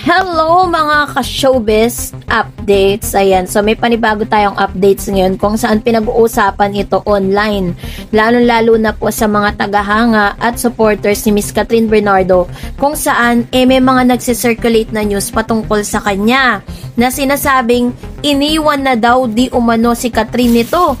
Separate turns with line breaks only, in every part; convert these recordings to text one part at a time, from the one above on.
Hello mga ka-showbiz updates. Ayan, so may panibago tayong updates ngayon kung saan pinag-uusapan ito online. Lalo-lalo na po sa mga tagahanga at supporters ni Miss Catherine Bernardo kung saan may mga nagsisirculate na news patungkol sa kanya na sinasabing iniwan na daw di umano si Catherine nito.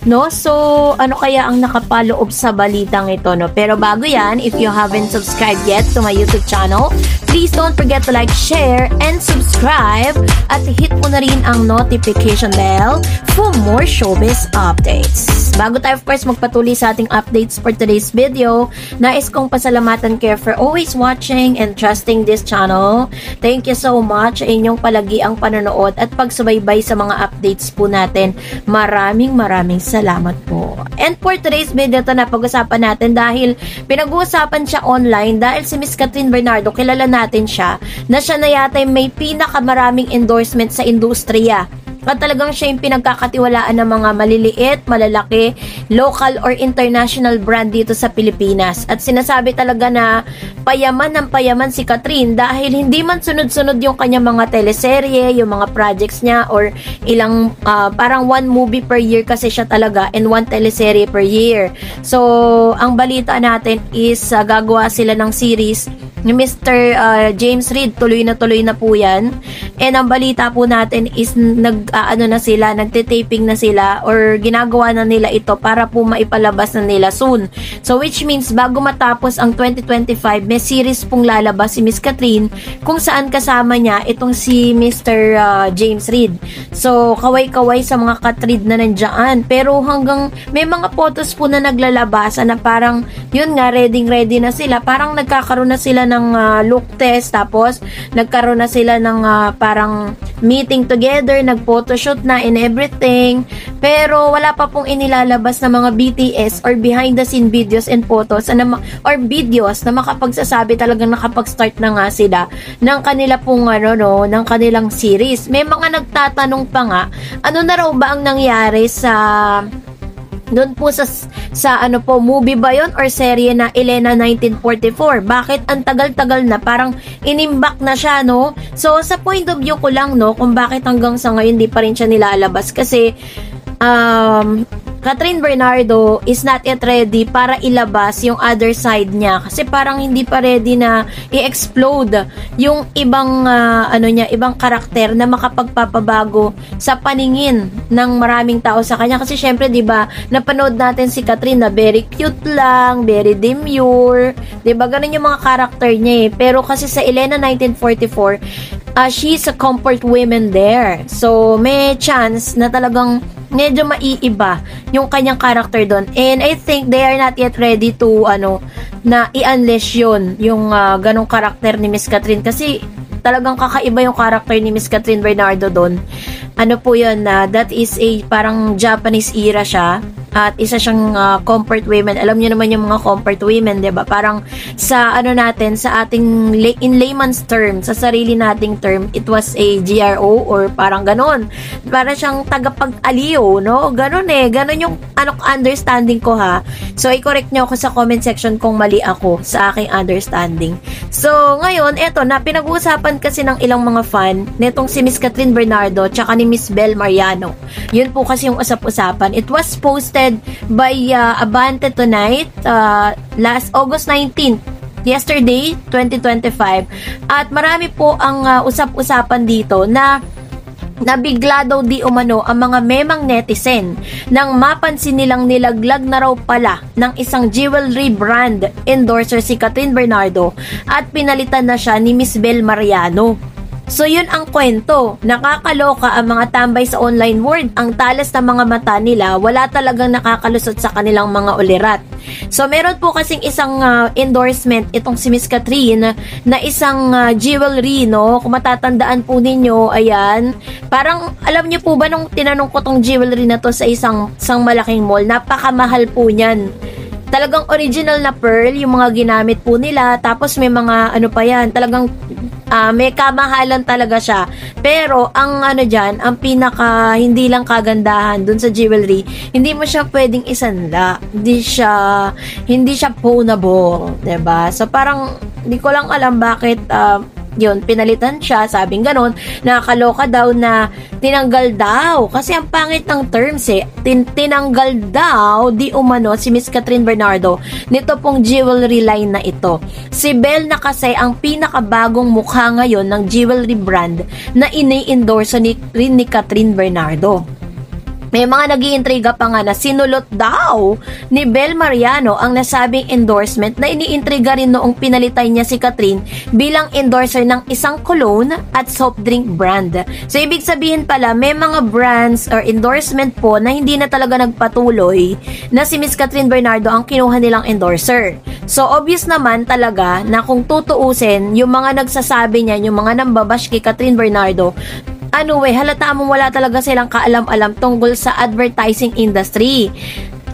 No? So, ano kaya ang nakapaloob sa balitang ito, no? Pero bago yan, if you haven't subscribed yet to my YouTube channel, please don't forget to like, share, and subscribe at hit mo na rin ang notification bell for more showbiz updates. Bago tayo, of course, magpatuloy sa ating updates for today's video, nais kong pasalamatan kayo for always watching and trusting this channel. Thank you so much sa inyong palagi ang panonood at pagsubaybay sa mga updates po natin. Maraming salamat po. And for today's video, ito na pag-usapan natin dahil pinag-uusapan siya online dahil si Miss Catherine Bernardo, kilala natin siya na siya na yata may pinakamaraming endorsement sa industriya. At talagang siya yung pinagkakatiwalaan ng mga maliliit, malalaki, local or international brand dito sa Pilipinas. At sinasabi talaga na payaman ng payaman si Catherine dahil hindi man sunod-sunod yung kanyang mga teleserye, yung mga projects niya or ilang, parang one movie per year kasi siya talaga and one teleserye per year. So, ang balita natin is gagawa sila ng series ni Mr. James Reid, tuloy na po yan. And ang balita po natin is nagte-taping na sila or ginagawa na nila ito para po maipalabas na nila soon. So which means bago matapos ang 2025, may series pong lalabas si Miss Catherine kung saan kasama niya itong si Mr. James Reid. So kaway-kaway sa mga Catherine na nandiyan. Pero hanggang may mga photos po na naglalabasan na parang yun nga, ready na sila. Parang nagkakaroon na sila ng look test, tapos nagkaroon na sila ng parang meeting together, nag-photoshoot na and everything. Pero wala pa pong inilalabas na mga BTS or behind the scene videos and photos or videos na makapagsasabi talagang nakapag-start na nga sila ng kanila pong ng kanilang series. May mga nagtatanong pa nga, ano na raw ba ang nangyari sa doon po sa movie ba yun or serye na Elena 1944? Bakit ang tagal-tagal na, parang inimbak na siya, no? So, sa point of view ko lang, no, kung bakit hanggang sa ngayon di pa rin siya nilalabas kasi Catherine Bernardo is not yet ready para ilabas yung other side niya kasi parang hindi pa ready na i-explode yung ibang ibang karakter na makapagpapabago sa paningin ng maraming tao sa kanya kasi syempre 'di ba napanood natin si Catherine na very cute lang, very demure, 'di ba ganun yung mga karakter niya pero kasi sa Elena 1944 she's a comfort woman there. So, may chance na talagang medyo maiiba yung kanyang character doon. And I think they are not yet ready to, na i-unleash yun, yung ganong karakter ni Miss Catherine. Kasi talagang kakaiba yung karakter ni Miss Catherine Bernardo doon. Ano po yun, that is a parang Japanese era siya. At isa siyang comfort women. Alam niyo naman yung mga comfort women, 'di ba? Parang sa natin, sa ating in layman's term, sa sarili nating term, it was a GRO or parang ganon. Para siyang tagapag-aliw, no? Ganon ganon yung understanding ko ha. So i-correct niyo ako sa comment section kung mali ako sa aking understanding. So ngayon, eto na pinag-uusapan kasi ng ilang mga fan nitong si Miss Catherine Bernardo tsaka ni Miss Bel Mariano. Yun po kasi yung usap-usapan. It was posted by Abante Tonight last August 19th, yesterday 2025, at marami po ang usap-usapan dito na nabigla daw di umano ang mga memang netizen nang mapansin nilang nilaglag na raw pala ng isang jewelry brand endorser si Catherine Bernardo at pinalitan na siya ni Miss Bel Mariano. So yun ang kwento. Nakakaloka ang mga tambay sa online world. Ang talas ng mga mata nila, wala talagang nakakalusot sa kanilang mga ulirat. So meron po kasing isang endorsement itong si Miss Catherine na isang jewelry, no? Kung matatandaan po ninyo, ayan. Parang alam niyo po ba nung tinanong ko tong jewelry na to sa isang malaking mall, napakamahal po niyan. Talagang original na pearl yung mga ginamit po nila. Tapos may mga pa yan, talagang may kamahalan talaga siya. Pero ang dyan, ang pinaka hindi lang kagandahan dun sa jewelry, hindi mo siya pwedeng isanla. Hindi siya pawnable, 'di ba? So parang hindi ko lang alam bakit yun, pinalitan siya, sabing ganon, nakakaloka daw na tinanggal daw. Kasi ang pangit ng terms tinanggal daw di umano si Miss Catherine Bernardo nito pong jewelry line na ito. Si Belle na kasi ang pinakabagong mukha ngayon ng jewelry brand na ini-endorse ni Catherine Bernardo. May mga nag-iintriga pa nga na sinulot daw ni Belle Mariano ang nasabing endorsement na iniintriga rin noong pinalitan niya si Catherine bilang endorser ng isang cologne at soft drink brand. So, ibig sabihin pala, may mga brands or endorsement po na hindi na talaga nagpatuloy na si Miss Catherine Bernardo ang kinuha nilang endorser. So, obvious naman talaga na kung tutuusin, yung mga nagsasabi niya, yung mga nambabash kay Catherine Bernardo, halata mo wala talaga silang kaalam-alam tungkol sa advertising industry.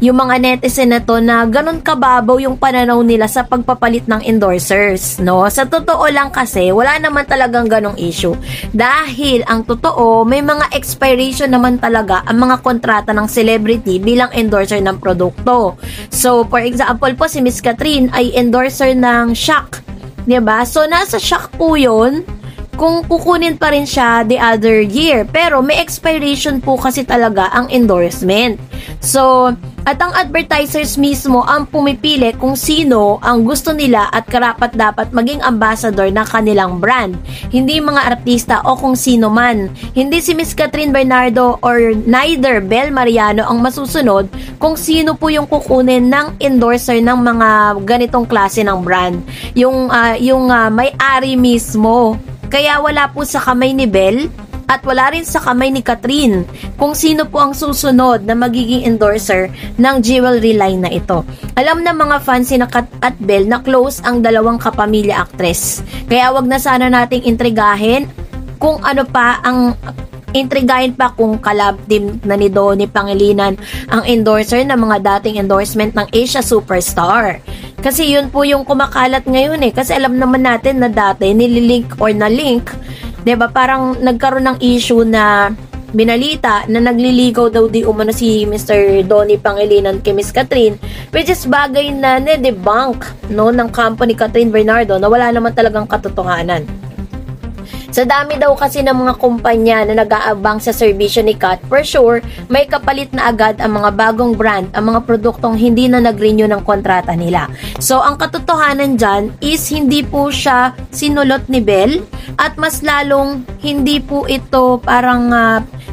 Yung mga netizen na to na ganun kababaw yung pananaw nila sa pagpapalit ng endorsers, no? Sa totoo lang kasi, wala naman talagang ganong issue. Dahil ang totoo, may mga expiration naman talaga ang mga kontrata ng celebrity bilang endorser ng produkto. So, for example po, si Miss Catherine ay endorser ng Shock, diba? So, nasa Shock po yun kung kukunin pa rin siya the other year. Pero may expiration po kasi talaga ang endorsement. So, at ang advertisers mismo ang pumipili kung sino ang gusto nila at karapat dapat maging ambassador ng kanilang brand. Hindi mga artista o kung sino man. Hindi si Miss Catherine Bernardo or neither Belle Mariano ang masusunod kung sino po yung kukunin ng endorser ng mga ganitong klase ng brand. Yung may-ari mismo. Kaya wala po sa kamay ni Belle at wala rin sa kamay ni Catherine kung sino po ang susunod na magiging endorser ng jewelry line na ito. Alam na mga fans ni Kat at Belle na close ang dalawang kapamilya actress. Kaya wag na sana nating intrigahin kung ano pa ang intrigahin pa kung collab team na ni Donnie Pangilinan ang endorser ng mga dating endorsement ng Asia Superstar. Kasi yun po yung kumakalat ngayon Kasi alam naman natin na dati nililink or na-link, 'di ba? Parang nagkaroon ng issue na binalita na nagliligaw daw di umano si Mr. Donnie Pangilinan kay Miss Catherine, which is bagay na na-debunk ng company Catherine Bernardo na wala naman talagang katotohanan. Sa dami daw kasi ng mga kumpanya na nag-aabang sa serbisyo ni Kat, for sure, may kapalit na agad ang mga bagong brand, ang mga produktong hindi na nag-renew ng kontrata nila. So, ang katotohanan dyan is hindi po siya sinulot ni Belle at mas lalong hindi po ito parang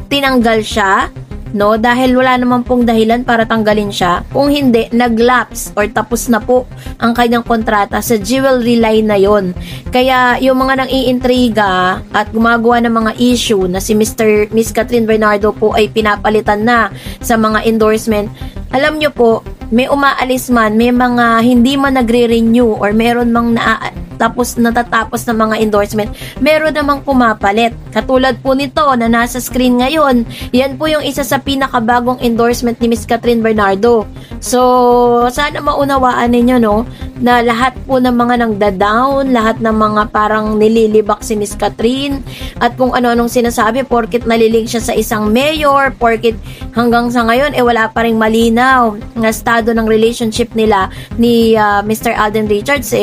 tinanggal siya, dahil wala naman pong dahilan para tanggalin siya. Kung hindi, nag-lapse or tapos na po ang kanyang kontrata sa jewelry line na yon. Kaya yung mga nang-iintriga at gumagawa ng mga issue na si Miss Catherine Bernardo po ay pinapalitan na sa mga endorsement, alam nyo po, may umaalis man, may mga hindi man nagre-renew or meron mang natatapos na mga endorsement, meron namang pumapalit. Katulad po nito na nasa screen ngayon, yan po yung isa sa pinakabagong endorsement ni Miss Catherine Bernardo. So, sana maunawaan ninyo, na lahat po ng mga nagda-down, lahat ng mga parang nililibak si Miss Catherine, at kung ano-anong sinasabi, porkit naliling siya sa isang mayor, porkit hanggang sa ngayon, wala pa ring malinaw ng estado ng relationship nila ni Mr. Alden Richards,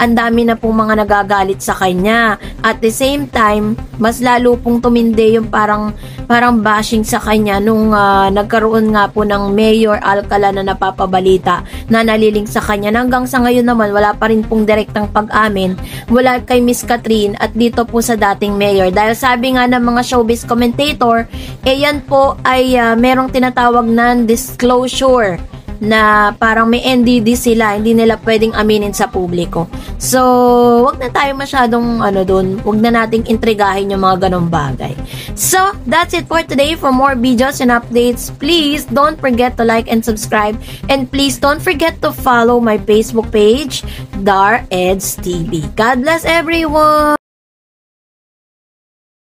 ang dami na pong mga nagagalit sa kanya. At the same time, mas lalo pong tumindi yung parang bashing sa kanya nung nagkaroon nga po ng Mayor Alcala na napapabalita na naliling sa kanya. Hanggang sa ngayon naman, wala pa rin pong direktang pag-amin wala kay Miss Catherine at dito po sa dating mayor. Dahil sabi nga ng mga showbiz commentator, yan po ay merong tinatawag na disclosure na parang may NDD sila, hindi nila pwedeng aminin sa publiko. So, wag na tayo masyadong wag na nating intrigahin yung mga ganong bagay. So, that's it for today. For more videos and updates, please don't forget to like and subscribe, and please don't forget to follow my Facebook page, Dar Eds TV. God bless everyone!